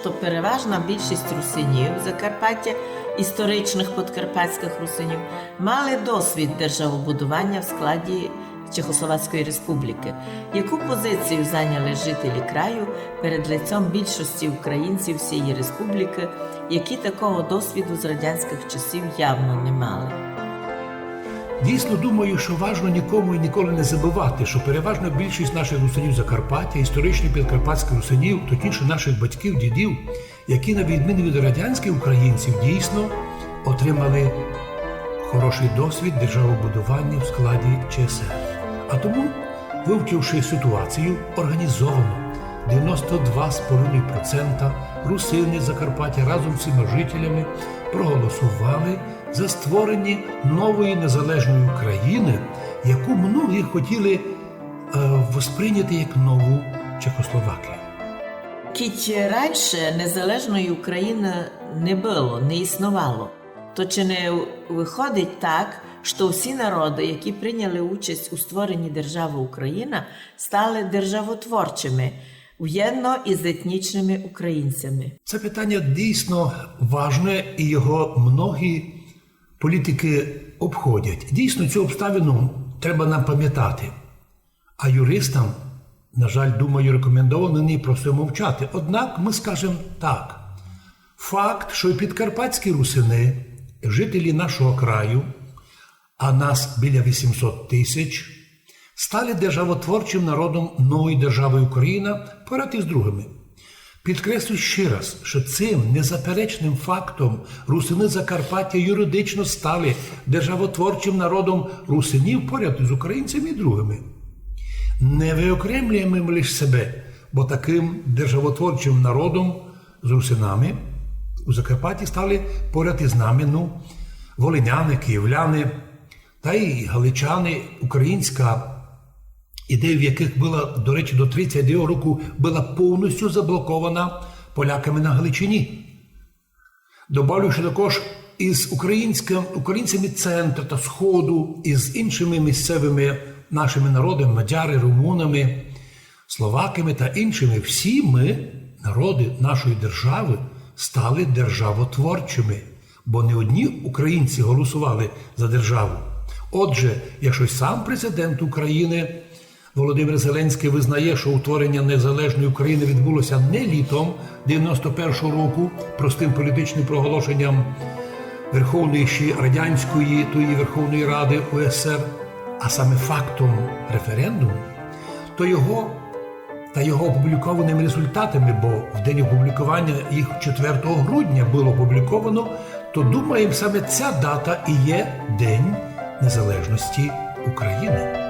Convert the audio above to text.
що переважна більшість русинів Закарпаття, історичних подкарпатських русинів, мали досвід державобудування в складі Чехословацької республіки. Яку позицію зайняли жителі краю перед лицем більшості українців всієї республіки, які такого досвіду з радянських часів явно не мали? Дійсно, думаю, що важливо нікому і ніколи не забувати, що переважна більшість наших русинів Закарпаття, історичних підкарпатських русинів, точніше наших батьків, дідів, які на відміну від радянських українців дійсно отримали хороший досвід державобудування в складі ЧСР. А тому, вивчивши ситуацію, організовано 92,5% русини Закарпаття разом з всіма жителями проголосували за створення нової незалежної України, яку многі хотіли восприйняти як нову Чехословакію. Кіть раніше незалежної України не було, не існувало. То чи не виходить так, що всі народи, які прийняли участь у створенні держави Україна, стали державотворчими, в'єдно із етнічними українцями? Це питання дійсно важне, і його многі політики обходять. Дійсно, цю обставину треба нам пам'ятати. А юристам, на жаль, думаю, рекомендовано не про це мовчати. Однак ми скажемо так. Факт, що підкарпатські русини, жителі нашого краю, а нас біля 800 тисяч, стали державотворчим народом нової держави Україна поряд із другими. Підкреслю ще раз, що цим незаперечним фактом русини Закарпаття юридично стали державотворчим народом русинів поряд із українцями і другими. Не виокремлюємо лише себе, бо таким державотворчим народом з русинами у Закарпатті стали поряд із нами, волиняни, київляни та й галичани, українська ідея, в яких була, до речі, до 1939 року була повністю заблокована поляками на Галичині. Добавлю, що також із українцями центру та Сходу, із іншими місцевими нашими народами, мадяри, румунами, словаками та іншими, всі ми, народи нашої держави, стали державотворчими, бо не одні українці голосували за державу. Отже, якщо сам президент України Володимир Зеленський визнає, що утворення незалежної України відбулося не літом 91-го року, простим політичним проголошенням Верховної ще радянської тої Верховної Ради УССР, а саме фактом референдуму, то його опублікованими результатами, бо в день опублікування їх 4 грудня було опубліковано, то, думаємо, саме ця дата і є День Незалежності України.